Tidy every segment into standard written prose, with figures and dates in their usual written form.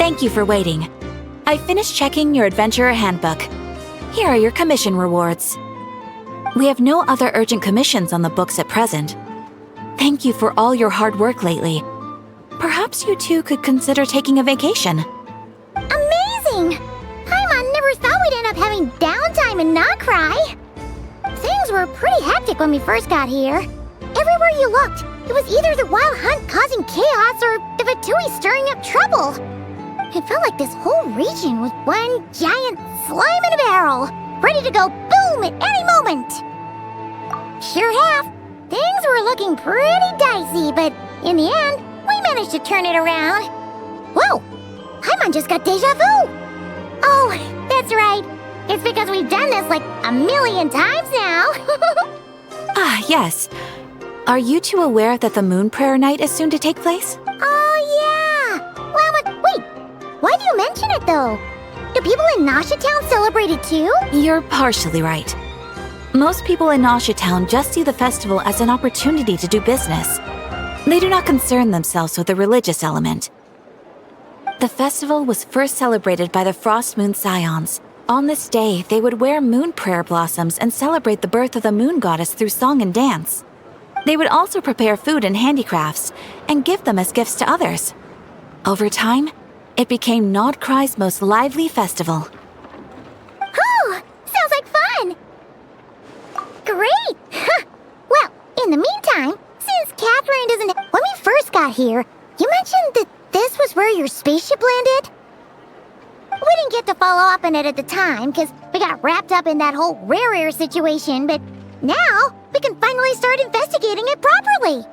Thank you for waiting. I finished checking your adventurer handbook. Here are your commission rewards. We have no other urgent commissions on the books at present. Thank you for all your hard work lately. Perhaps you two could consider taking a vacation. Amazing! Paimon never thought we'd end up having downtime in Nodkrai. Things were pretty hectic when we first got here. Everywhere you looked, it was either the Wild Hunt causing chaos or the Fatui stirring up trouble. It felt like this whole region was one giant slime in a barrel, ready to go boom at any moment. Sure have. Things were looking pretty dicey, but in the end, we managed to turn it around. Whoa! Paimon just got deja vu! Oh, that's right. It's because we've done this like a million times now. Ah, yes. Are you two aware that the Moon Prayer Night is soon to take place? Oh, yeah! Well, but wait, why do you mention it, though? Do people in Nasha Town celebrate it too? You're partially right. Most people in Nasha Town just see the festival as an opportunity to do business. They do not concern themselves with the religious element. The festival was first celebrated by the Frost Moon Scions. On this day, they would wear moon prayer blossoms and celebrate the birth of the moon goddess through song and dance. They would also prepare food and handicrafts and give them as gifts to others. Over time, it became Nodkrai's most lively festival. Oh, sounds like fun! Great! Well, in the meantime, since Catherine doesn't... When we first got here, you mentioned that this was where your spaceship landed? We didn't get to follow up on it at the time, because we got wrapped up in that whole rare situation, but now we can finally start investigating it properly.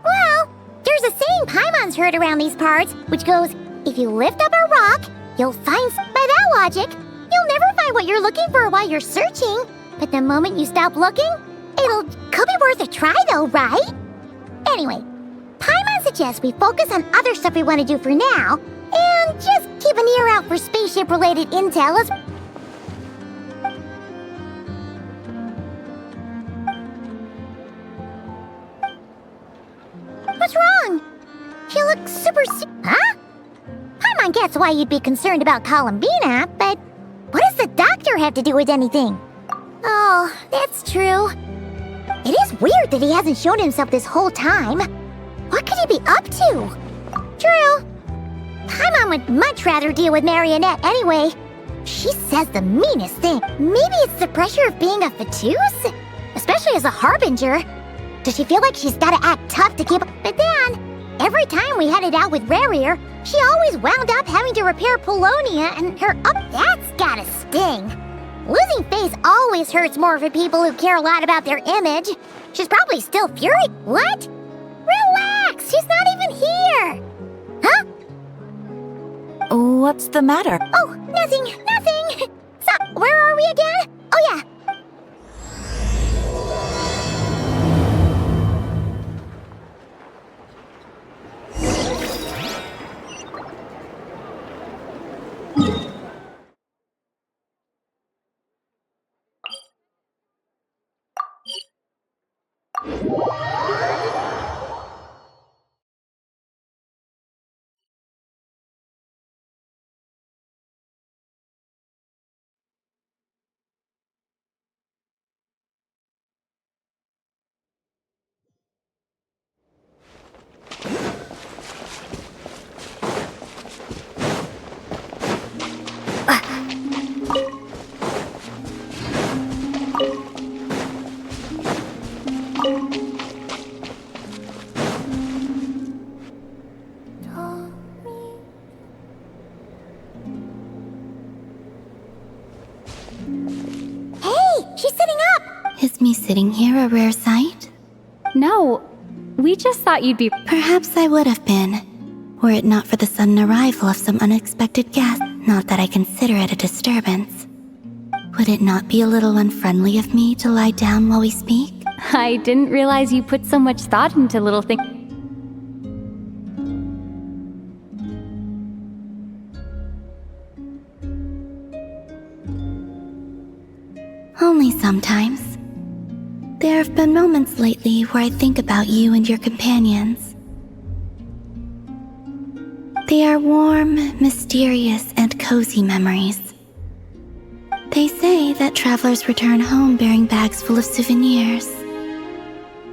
Well, there's a saying Paimon's heard around these parts, which goes, if you lift up a rock, you'll find... By that logic, you'll never find what you're looking for while you're searching, but the moment you stop looking, could be worth a try though, right? Anyway, Paimon suggests we focus on other stuff we want to do for now, and just keep an ear out for spaceship-related intel as... What's wrong? You look super Huh? Paimon gets why you'd be concerned about Columbina, but what does the doctor have to do with anything? Oh, that's true. It is weird that he hasn't shown himself this whole time. What could he be up to? True. Paimon would much rather deal with Marionette anyway. She says the meanest thing. Maybe it's the pressure of being a Fatus? Especially as a Harbinger. Does she feel like she's gotta act tough to keep up? But then, every time we headed out with Rarir, she always wound up having to repair Polonia and her That's gotta sting. Losing face always hurts more for people who care a lot about their image. She's probably still furious. What? Relax, she's not even here. Huh? What's the matter? Oh, nothing. So, where are we again? Oh, yeah. Is me sitting here a rare sight? No, we just thought you'd be... Perhaps I would have been, were it not for the sudden arrival of some unexpected guest. Not that I consider it a disturbance. Would it not be a little unfriendly of me to lie down while we speak? I didn't realize you put so much thought into little things. Only sometimes. There have been moments lately where I think about you and your companions. They are warm, mysterious, and cozy memories. They say that travelers return home bearing bags full of souvenirs.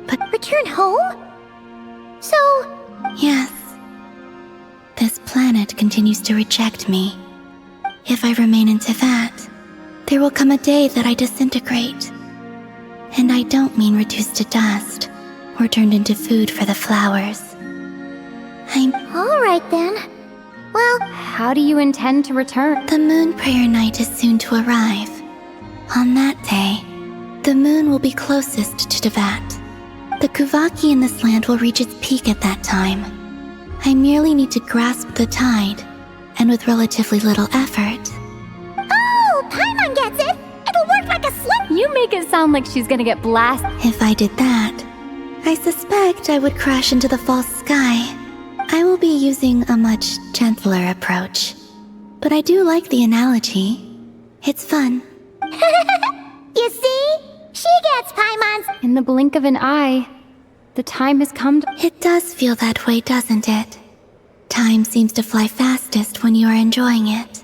But Return home? So, yes, this planet continues to reject me. If I remain into that, there will come a day that I disintegrate. And I don't mean reduced to dust or turned into food for the flowers. alright then. Well, How do you intend to return? The moon prayer night is soon to arrive. On that day, the moon will be closest to Teyvat. The Kuvaki in this land will reach its peak at that time. I merely need to grasp the tide, and with relatively little effort. oh, Paimon gets it! It'll work like a sling! You make it sound like she's gonna get blasted. If I did that, I suspect I would crash into the false sky. I will be using a much gentler approach. But I do like the analogy. It's fun. You see? She gets Paimon's. In the blink of an eye, the time has come to... It does feel that way, doesn't it? Time seems to fly fastest when you are enjoying it.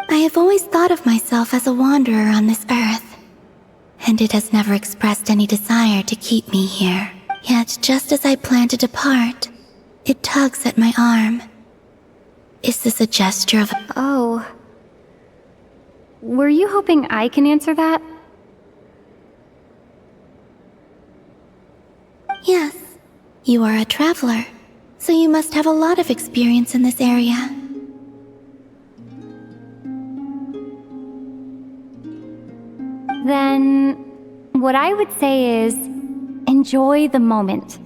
I have always thought of myself as a wanderer on this earth, and it has never expressed any desire to keep me here. Yet, just as I plan to depart, it tugs at my arm. Is this a gesture of... Oh. Were you hoping I can answer that? Yes, you are a traveler, so you must have a lot of experience in this area. Then, what I would say is, enjoy the moment.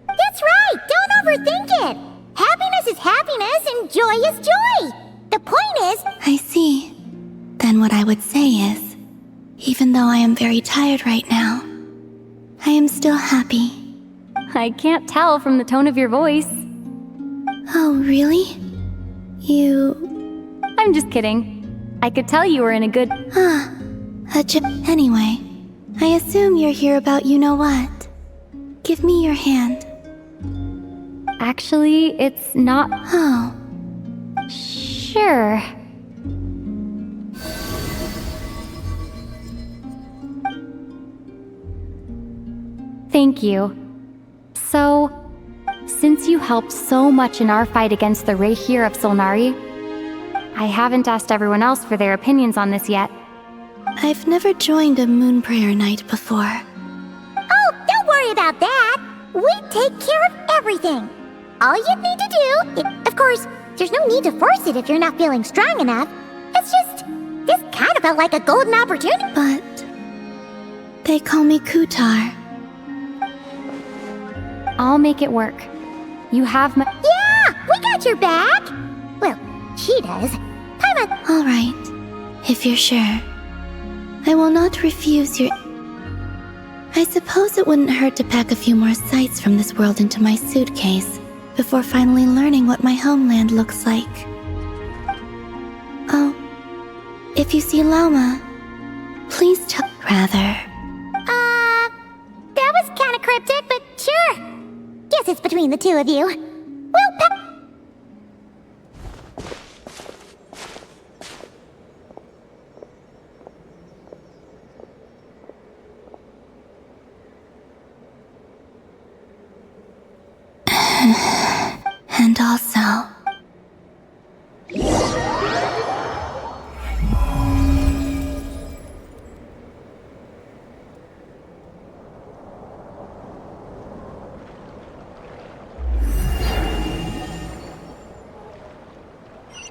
That's right! Don't overthink it! Happiness is happiness and joy is joy! The point is, I see. Then what I would say is, even though I am very tired right now, I am still happy. I can't tell from the tone of your voice. Oh, really? You... I'm just kidding. I could tell you were in a good... Anyway, I assume you're here about you-know-what. Give me your hand. Actually, it's not... Oh, Sure. Thank you. So, since you helped so much in our fight against the Rehir of Solnari, I haven't asked everyone else for their opinions on this yet. I've never joined a moon prayer night before. oh, don't worry about that! We take care of everything! All you need to do, of course, there's no need to force it if you're not feeling strong enough. It's just, this kind of felt like a golden opportunity. But... they call me Kutar. I'll make it work. You have my... Yeah, we got your back! Well, she does. Paimon, All right, if you're sure. I will not refuse your... I suppose it wouldn't hurt to pack a few more sights from this world into my suitcase before finally learning what my homeland looks like. Oh, if you see Lama, please tell... Rather, that was kinda cryptic, but sure. Guess it's between the two of you. Well, and also...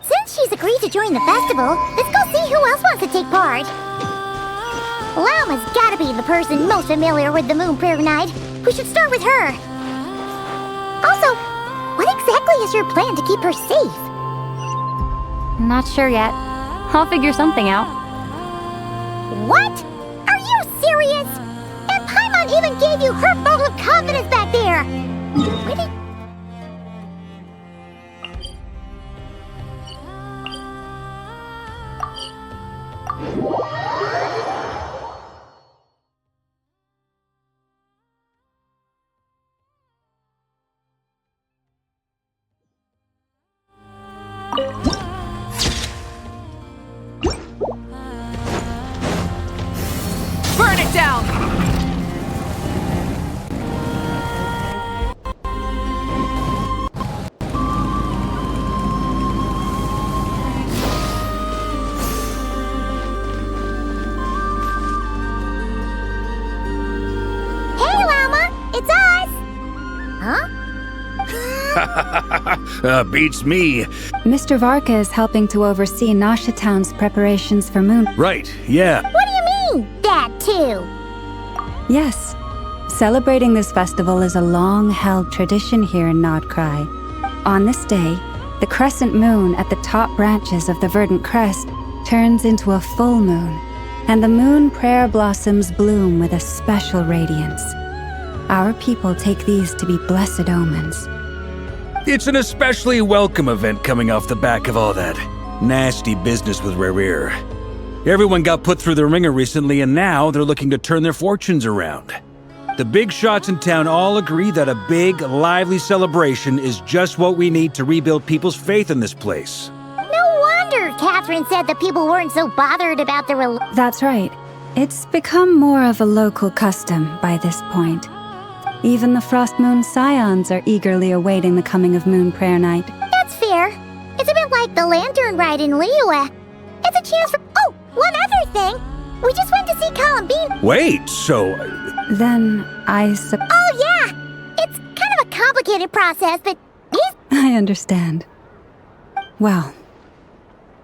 since she's agreed to join the festival, let's go see who else wants to take part. Lama's gotta be the person most familiar with the Moon Prayer Night. We should start with her. Also, what exactly is your plan to keep her safe? Not sure yet. I'll figure something out. What? Are you serious? And Paimon even gave you her vote of confidence back there. Where did... down! Hey, Llama! It's us! Huh? Beats me. Mr. Varka is helping to oversee Nasha Town's preparations for Moon. Right, yeah. What do you mean, that too? Yes. Celebrating this festival is a long-held tradition here in Nodkrai. On this day, the crescent moon at the top branches of the verdant crest turns into a full moon, and the moon prayer blossoms bloom with a special radiance. Our people take these to be blessed omens. It's an especially welcome event coming off the back of all that nasty business with Rare. Everyone got put through the ringer recently, and now they're looking to turn their fortunes around. The big shots in town all agree that a big, lively celebration is just what we need to rebuild people's faith in this place. No wonder Catherine said the people weren't so bothered about the That's right. It's become more of a local custom by this point. Even the Frost Moon Scions are eagerly awaiting the coming of Moon Prayer Night. That's fair. It's a bit like the lantern ride in Liyue. It's a chance for— Oh, one other thing! We just went to see Columbine. Wait, so... Then Oh yeah! It's kind of a complicated process, but I understand. Well,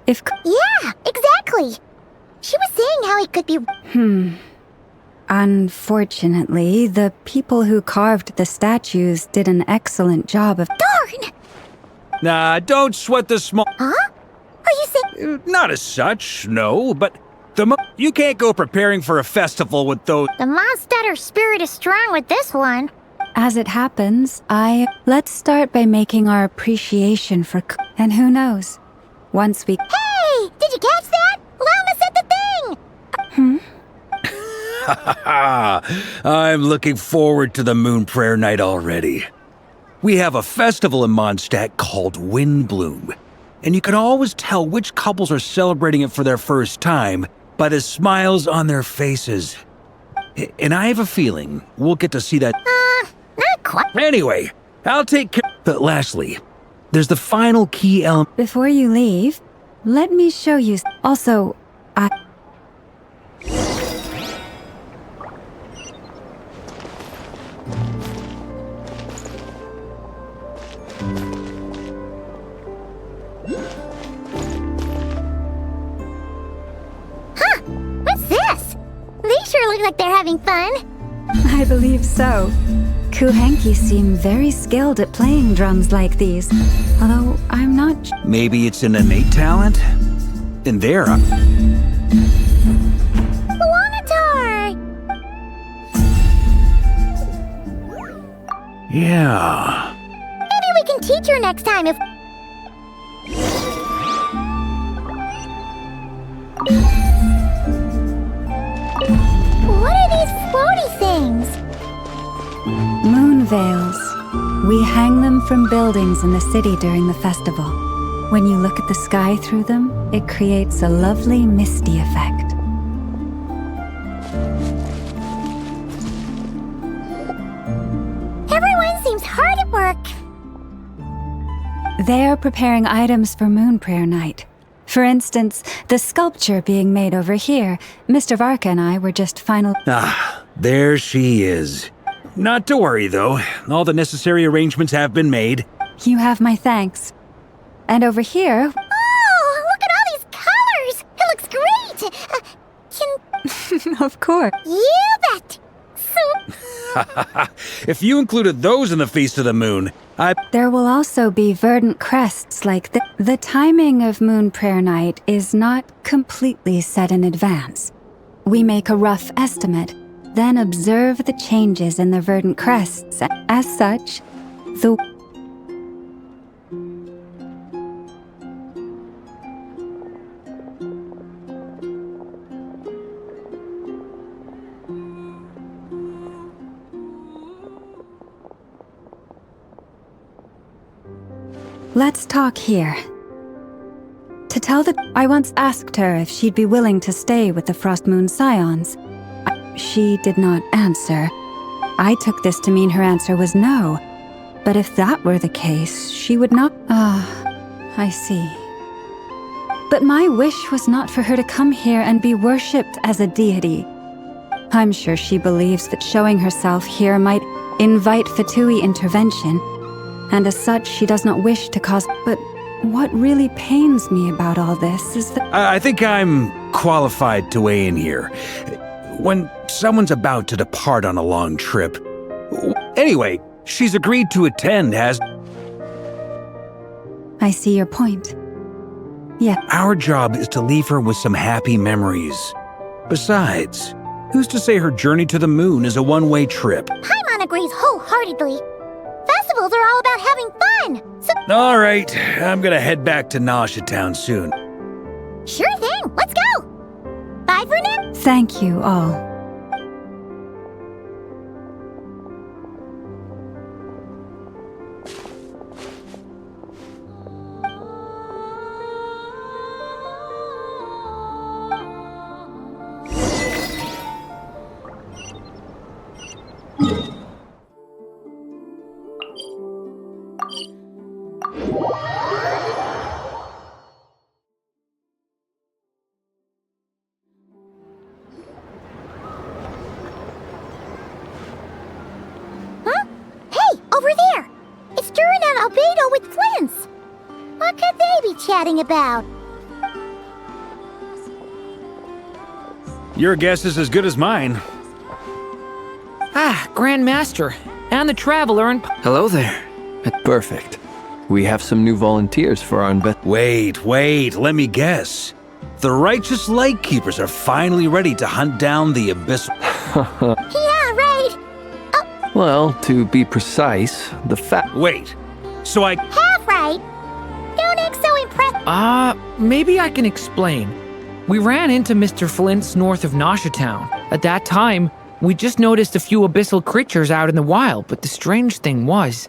if... Yeah, exactly! She was saying how it could be— Unfortunately, the people who carved the statues did an excellent job of... Darn! Nah, don't sweat the small... Huh? Are you saying— Not as such, no, but... You can't go preparing for a festival with those... The Mondstatter spirit is strong with this one. As it happens, Let's start by making our appreciation for... And who knows? Once we... Hey! Did you catch that? Llama said the thing! I'm looking forward to the Moon Prayer Night already. We have a festival in Mondstadt called Windbloom, and you can always tell which couples are celebrating it for their first time by the smiles on their faces. And I have a feeling we'll get to see that... Not quite. Anyway, I'll take care... But lastly, there's the final key element... Before you leave, let me show you... Also, What's this? They sure look like they're having fun. I believe so. Kuhenki seem very skilled at playing drums like these, although I'm not... Maybe it's an innate talent? And there... Luanatar! Yeah... Maybe we can teach her next time if... What are these floaty things? Moon veils. We hang them from buildings in the city during the festival. When you look at the sky through them, it creates a lovely misty effect. Everyone seems hard at work. They are preparing items for Moon Prayer Night. For instance, the sculpture being made over here. Mr. Varka and I were just there she is. Not to worry, though. All the necessary arrangements have been made. You have my thanks. And over here... Oh, look at all these colors! It looks great! Of course. You bet! So... If you included those in the Feast of the Moon, There will also be verdant crests like the... The timing of Moon Prayer Night is not completely set in advance. We make a rough estimate, then observe the changes in the verdant crests. As such, the... Let's talk here. I once asked her if she'd be willing to stay with the Frost Moon Scions. She did not answer. I took this to mean her answer was no. But if that were the case, she would not— I see. But my wish was not for her to come here and be worshipped as a deity. I'm sure she believes that showing herself here might invite Fatui intervention, and as such she does not wish to cause— But what really pains me about all this is that— I think I'm qualified to weigh in here. When someone's about to depart on a long trip— Anyway, she's agreed to attend, has— I see your point. Yeah. Our job is to leave her with some happy memories. Besides, who's to say her journey to the moon is a one-way trip? Paimon agrees wholeheartedly. Festivals are all about having fun, so— All right, I'm gonna head back to Nausea Town soon. Sure thing, let's go! Bye for now! Thank you all. What could they be chatting about? Your guess is as good as mine. Grand Master, and the Traveler and— Hello there. Perfect. We have some new volunteers for our Wait, let me guess. The righteous Lightkeepers are finally ready to hunt down the Abyssal— Yeah, right! Well, to be precise, the fact— Wait, so I— Half right! Don't act so impressed— maybe I can explain. We ran into Mr. Flint's north of Nausea Town. At that time, we just noticed a few abyssal creatures out in the wild, but the strange thing was,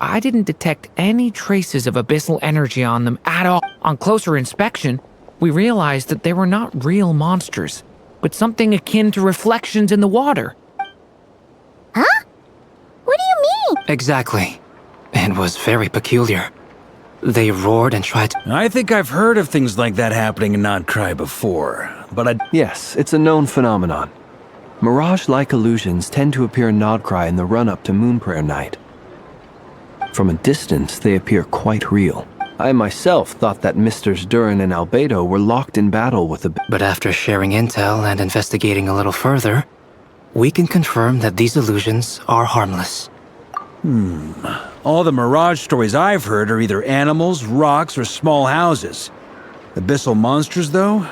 I didn't detect any traces of abyssal energy on them at all. On closer inspection, we realized that they were not real monsters, but something akin to reflections in the water. Huh? What do you mean? Exactly. It was very peculiar. They roared and tried to— I think I've heard of things like that happening in Nodkrai before, but Yes, it's a known phenomenon. Mirage-like illusions tend to appear in Nodkrai in the run-up to Moon Prayer Night. From a distance, they appear quite real. I myself thought that Misters Durin and Albedo were locked in battle with But after sharing intel and investigating a little further, we can confirm that these illusions are harmless. all the Mirage stories I've heard are either animals, rocks, or small houses. Abyssal monsters, though?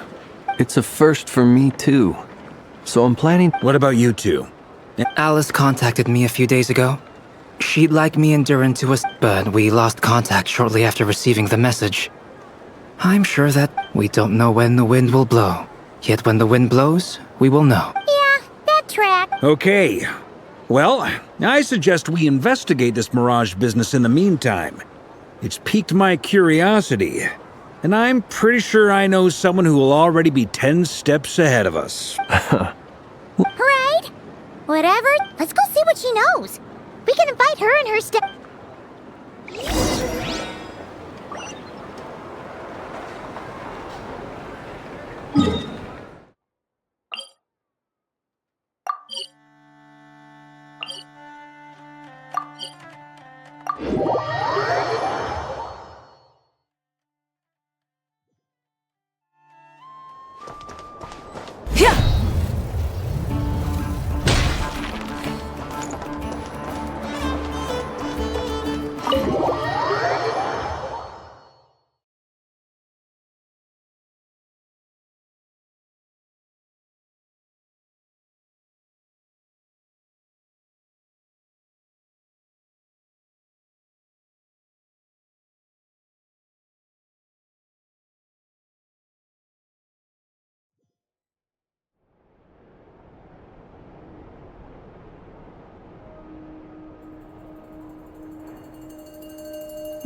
It's a first for me, too. So I'm planning— What about you two? Alice contacted me a few days ago. She'd like me and Durin to but we lost contact shortly after receiving the message. I'm sure that we don't know when the wind will blow. Yet when the wind blows, we will know. Yeah, that track. Okay. Well, I suggest we investigate this Mirage business in the meantime. It's piqued my curiosity, and I'm pretty sure I know someone who will already be 10 steps ahead of us. Right? Whatever, let's go see what she knows. We can invite her and her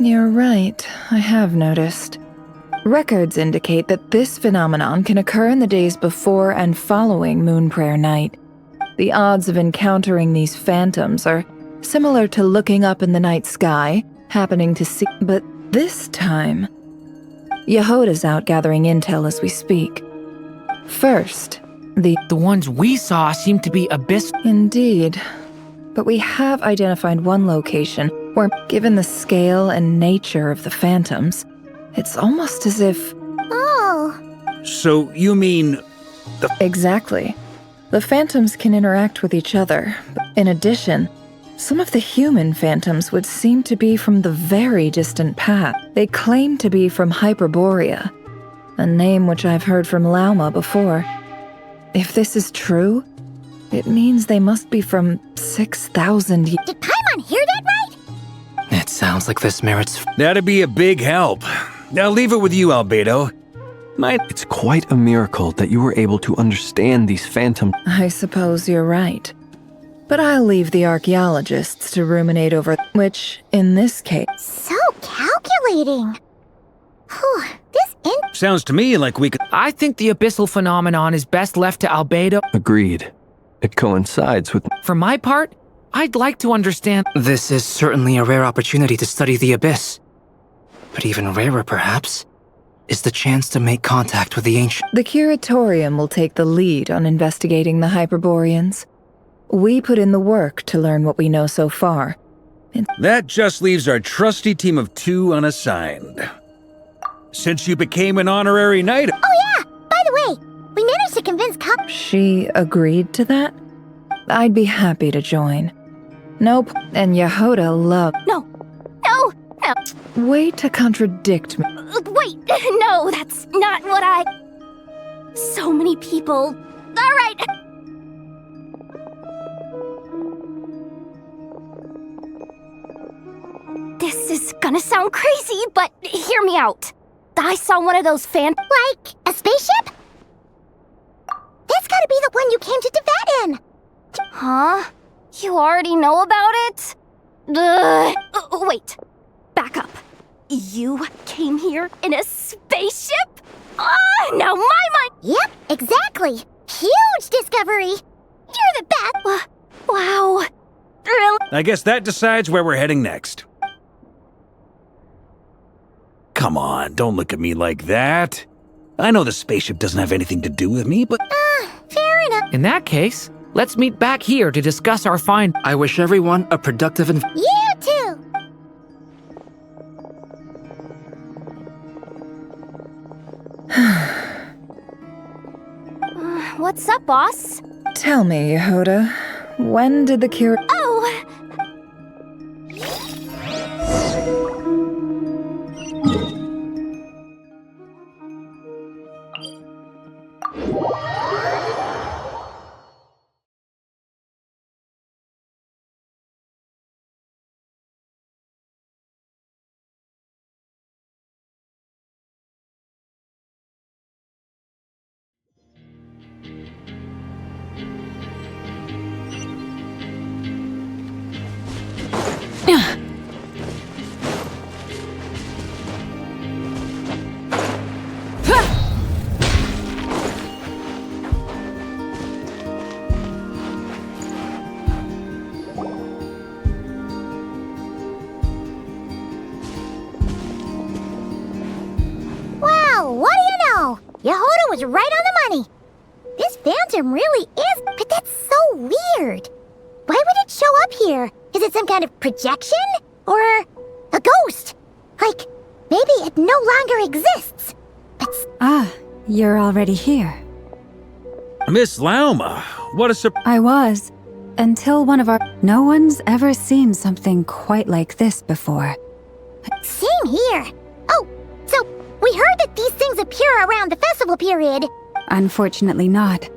You're right, I have noticed. Records indicate that this phenomenon can occur in the days before and following Moon Prayer Night. The odds of encountering these phantoms are similar to looking up in the night sky, happening to see. But this time, Yehoda's out gathering intel as we speak. First, the ones we saw seem to be abyss. Indeed. But we have identified one location where, given the scale and nature of the phantoms, it's almost as if... Oh. So you mean... Exactly. The phantoms can interact with each other. In addition, some of the human phantoms would seem to be from the very distant past. They claim to be from Hyperborea, a name which I've heard from Lauma before. If this is true, it means they must be from 6,000 years. Did Paimon hear that right? It sounds like this merits... That'd be a big help. I'll leave it with you, Albedo. It's quite a miracle that you were able to understand these phantoms. I suppose you're right. But I'll leave the archaeologists to ruminate over, which, in this case... So calculating. Whew, Sounds to me like we could... I think the abyssal phenomenon is best left to Albedo. Agreed. It coincides with... For my part, I'd like to understand... This is certainly a rare opportunity to study the abyss. But even rarer, perhaps, is the chance to make contact with the ancient... The Curatorium will take the lead on investigating the Hyperboreans. We put in the work to learn what we know so far. That just leaves our trusty team of 2 unassigned. Since you became an honorary knight... Oh yeah! By the way, we managed to convince She agreed to that? I'd be happy to join. Nope, and Yehoda loved... No! Way to contradict me. Wait, no, that's not what I... So many people. Alright! This is gonna sound crazy, but hear me out. I saw one of those Like, a spaceship? That's gotta be the one you came to Tibet in! Huh? You already know about it? Wait. Back up. You came here in a spaceship? Now my mind... Yep, exactly. Huge discovery. You're the best. Wow. Really? I guess that decides where we're heading next. Come on, don't look at me like that. I know the spaceship doesn't have anything to do with me, but... Fair enough. In that case, let's meet back here to discuss our find. I wish everyone a productive and... You too! What's up, boss? Tell me, Yehoda, when did the cure... Oh! Wow, what do you know? Yehoda was right on the money. This phantom really is, but that's so weird. Why would it show up here? Is it some kind of projection? Or a ghost? Like, maybe it no longer exists. You're already here. Miss Lauma, what a surprise. I was. Until one of our... No one's ever seen something quite like this before. Same here. Oh, so we heard that these things appear around the festival period. Unfortunately not.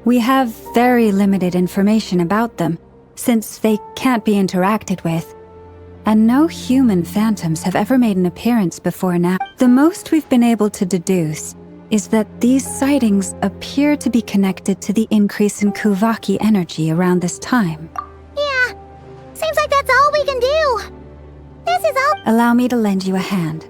We have very limited information about them, since they can't be interacted with. And no human phantoms have ever made an appearance before now. The most we've been able to deduce is that these sightings appear to be connected to the increase in Kuvaki energy around this time. Yeah, seems like that's all we can do. This is all... Allow me to lend you a hand.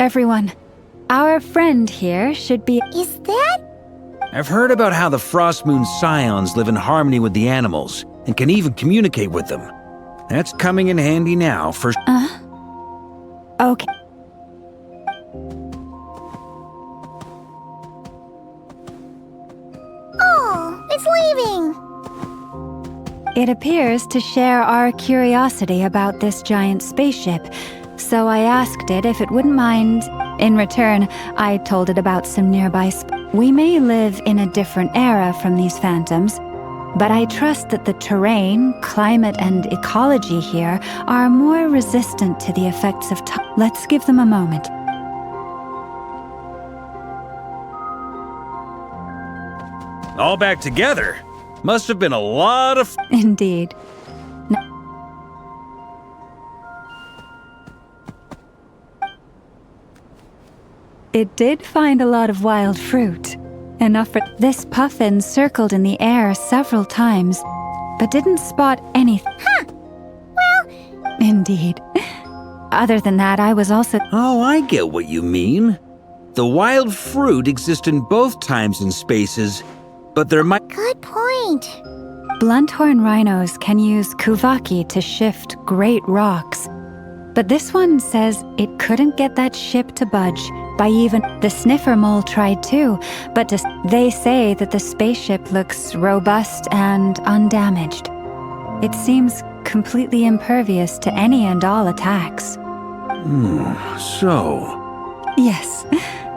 Everyone, our friend here should be. Is that? I've heard about how the Frost Moon Scions live in harmony with the animals and can even communicate with them. That's coming in handy now for. Okay. Oh, it's leaving. It appears to share our curiosity about this giant spaceship, so I asked it if it wouldn't mind. In return, I told it about some nearby We may live in a different era from these phantoms, but I trust that the terrain, climate, and ecology here are more resistant to the effects of time. Let's give them a moment. All back together? Must have been a lot of. Indeed. It did find a lot of wild fruit. Enough for this puffin circled in the air several times, but didn't spot anything. Huh. Well... Indeed. Other than that, I was also... Oh, I get what you mean. The wild fruit exist in both times and spaces, but there might... Good point. Blunthorn rhinos can use kuvaki to shift great rocks. But this one says it couldn't get that ship to budge by even... The sniffer mole tried too, but they say that the spaceship looks robust and undamaged. It seems completely impervious to any and all attacks. So... Yes.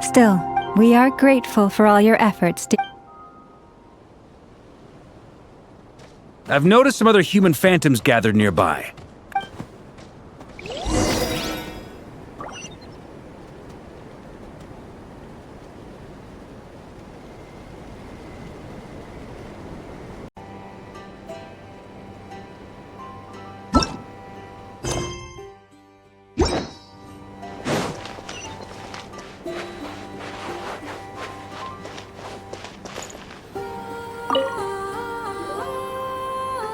Still, we are grateful for all your efforts to... I've noticed some other human phantoms gathered nearby.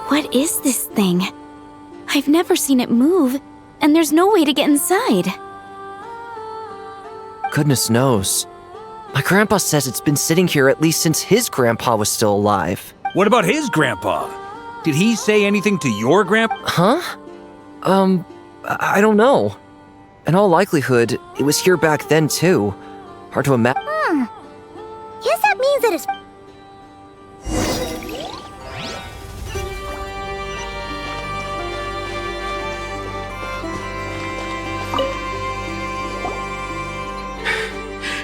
What is this thing? I've never seen it move, and there's no way to get inside. Goodness knows. My grandpa says it's been sitting here at least since his grandpa was still alive. What about his grandpa? Did he say anything to your grandpa? Huh? I don't know. In all likelihood, it was here back then too. Hard to imagine. Guess that means that it's...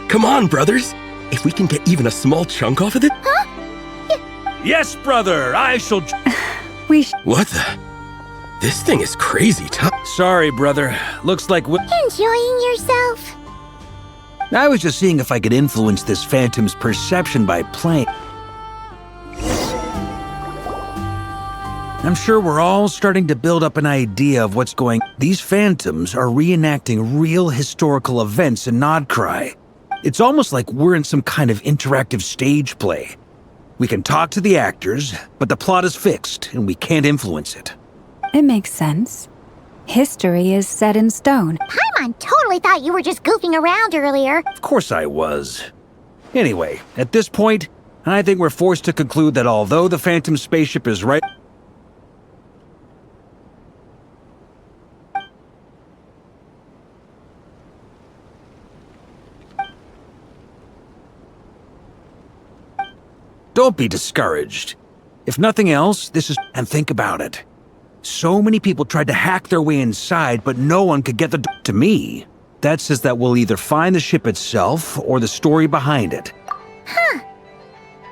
Come on, brothers! If we can get even a small chunk off of it... Huh? Yes, brother! I shall... What the... This thing is crazy tough. Sorry, brother. Looks like Enjoying yourself? I was just seeing if I could influence this phantom's perception by playing. I'm sure we're all starting to build up an idea of what's going... These phantoms are reenacting real historical events in Nodkrai. It's almost like we're in some kind of interactive stage play. We can talk to the actors, but the plot is fixed, and we can't influence it. It makes sense. History is set in stone. Paimon totally thought you were just goofing around earlier. Of course I was. Anyway, at this point, I think we're forced to conclude that although the Phantom spaceship is right... Don't be discouraged. If nothing else, this is... And think about it. So many people tried to hack their way inside, but no one could get the... To me, that says that we'll either find the ship itself or the story behind it. Huh.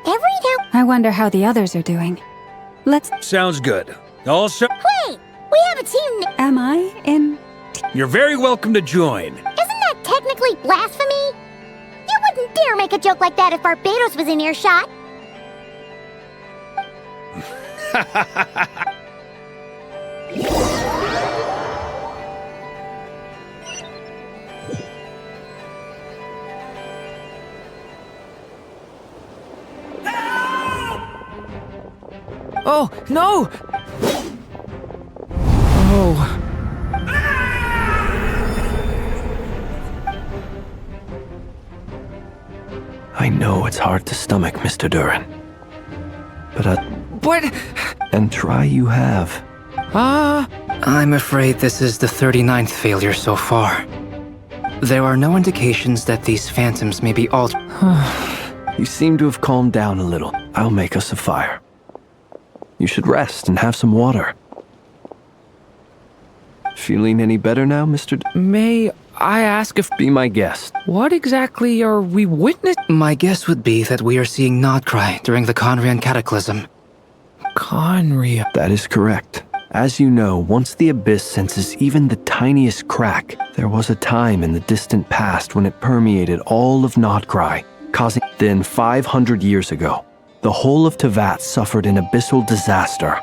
Every time... I wonder how the others are doing. Let's... Sounds good. Also... Wait! We have a team... Am I in... You're very welcome to join. Isn't that technically blasphemy? You wouldn't dare make a joke like that if Barbados was in earshot. Oh, no! Oh. I know it's hard to stomach, Mr. Duran. But What? and try you have. I'm afraid this is the 39th failure so far. There are no indications that these phantoms may be altered. You seem to have calmed down a little. I'll make us a fire. You should rest and have some water. Feeling any better now, Mr. May I ask if... Be my guest. What exactly are we witnessing? My guess would be that we are seeing Nodkrai during the Conrian Cataclysm. Conria. That is correct. As you know, once the Abyss senses even the tiniest crack, there was a time in the distant past when it permeated all of Nodkrai, causing... Then 500 years ago, the whole of Tevat suffered an abyssal disaster.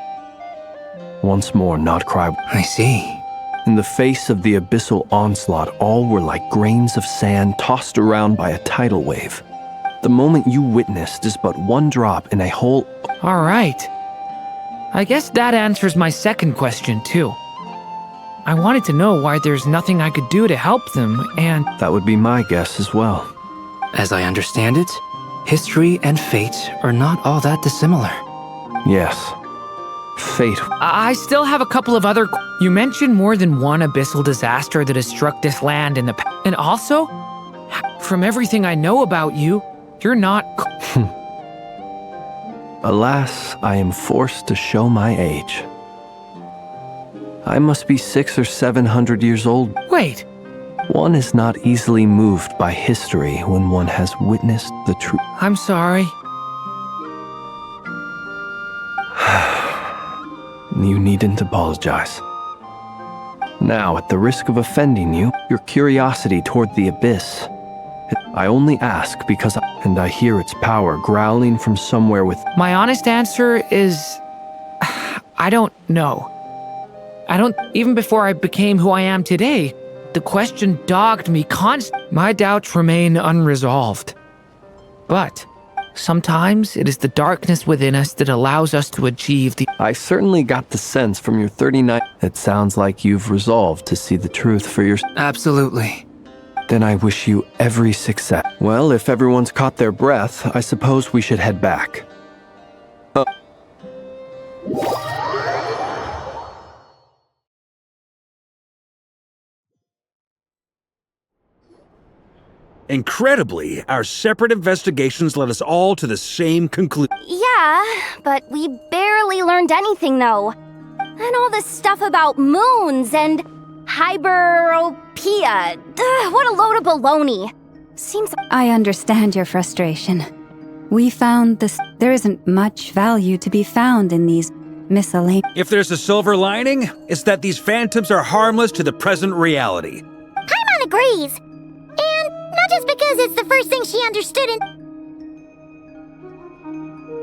Once more, Nodkrai... I see. In the face of the abyssal onslaught, all were like grains of sand tossed around by a tidal wave. The moment you witnessed is but one drop in a whole... All right. I guess that answers my second question, too. I wanted to know why there's nothing I could do to help them, and... That would be my guess as well. As I understand it, history and fate are not all that dissimilar. Yes. Fate. I still have a couple of other... You mentioned more than one abyssal disaster that has struck this land in the past. And also, from everything I know about you, you're not... Alas, I am forced to show my age. I must be 600 or 700 years old. Wait. One is not easily moved by history when one has witnessed the truth. I'm sorry. You needn't apologize. Now, at the risk of offending you, your curiosity toward the Abyss. I only ask because I hear its power growling from somewhere with... My honest answer is... I don't know. Even before I became who I am today, the question dogged me My doubts remain unresolved. But sometimes it is the darkness within us that allows us to achieve the... I certainly got the sense from your 39... It sounds like you've resolved to see the truth for yourself. Absolutely. Then I wish you every success. Well, if everyone's caught their breath, I suppose we should head back. Incredibly, our separate investigations led us all to the same conclusion. Yeah, but we barely learned anything, though. And all this stuff about moons and hyperopia. What a load of baloney. Seems... I understand your frustration. We found this. There isn't much value to be found in these miscellaneous... If there's a silver lining, it's that these phantoms are harmless to the present reality. Paimon agrees. And not just because it's the first thing she understood in...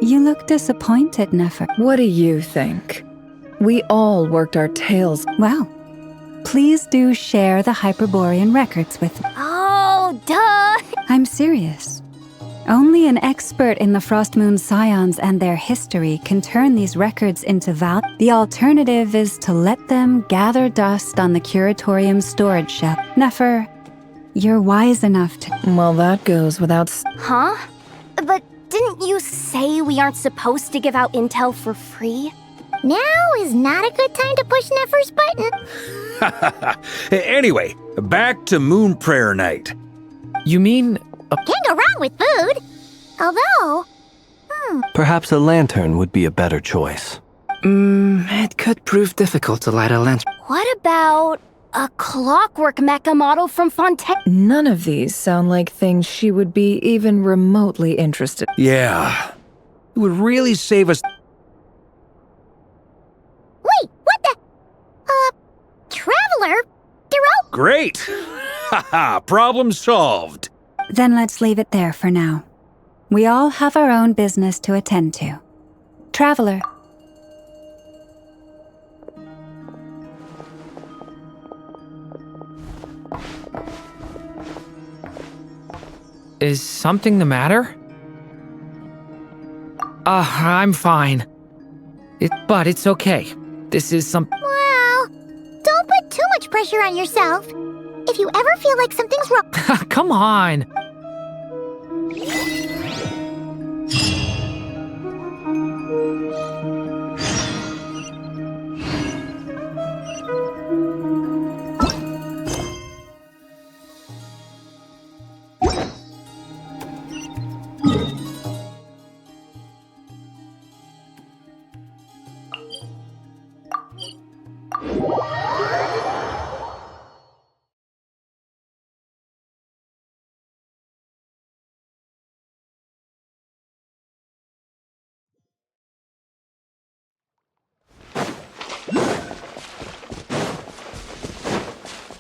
You look disappointed, Nefer. What do you think? We all worked our tails. Well, please do share the Hyperborean records with me. Oh, duh! I'm serious. Only an expert in the Frostmoon Scions and their history can turn these records into value. The alternative is to let them gather dust on the Curatorium storage shelf. Nefer, you're wise enough to... Well, that goes without... Huh? But didn't you say we aren't supposed to give out intel for free? Now is not a good time to push Nefer's button. Anyway, back to Moon Prayer Night. You mean... Can't go wrong with food. Although... Perhaps a lantern would be a better choice. It could prove difficult to light a lantern. What about a clockwork mecha model from Fontaine? None of these sound like things she would be even remotely interested. Yeah. It would really save us... Wait, what the... Traveler? They're all... Great! Haha, problem solved. Then let's leave it there for now. We all have our own business to attend to. Traveler. Is something the matter? I'm fine. But it's okay. This is some... Well, don't put too much pressure on yourself. If you ever feel like something's wrong... Come on!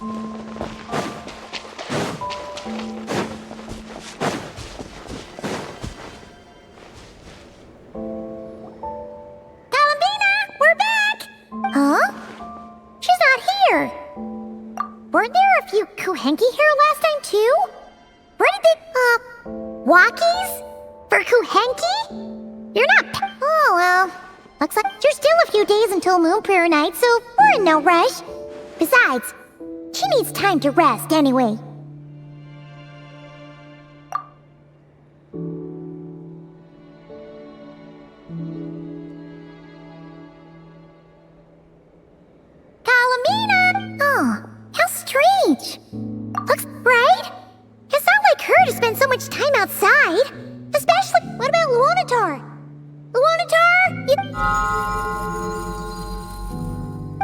Columbina, we're back! Huh? She's not here. Weren't there a few Kuhenki here last time, too? Where did they, walkies? For Kuhenki? You're not oh, well. Looks like there's still a few days until Moon Prayer Night, so we're in no rush. Besides, she needs time to rest anyway. Columbina! Oh, how strange. Looks right. It's not like her to spend so much time outside. Especially, what about Luonatar? Luonatar?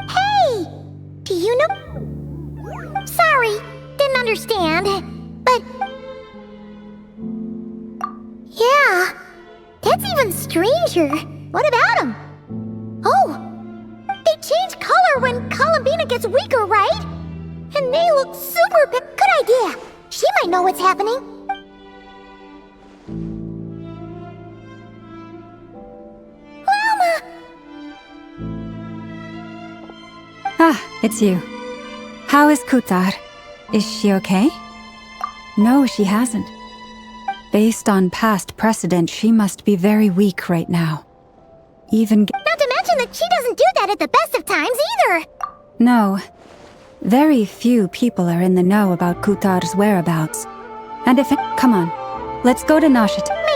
Hey! Do you know? Sorry, didn't understand. But... yeah, that's even stranger. What about him? Oh, they change color when Columbina gets weaker, right? And they look super big. Good idea. She might know what's happening. Ah, it's you. How is Kutar? Is she okay? No, she hasn't. Based on past precedent, she must be very weak right now. Not to mention that she doesn't do that at the best of times either! No. Very few people are in the know about Kutar's whereabouts. And if it... Come on. Let's go to Nashit.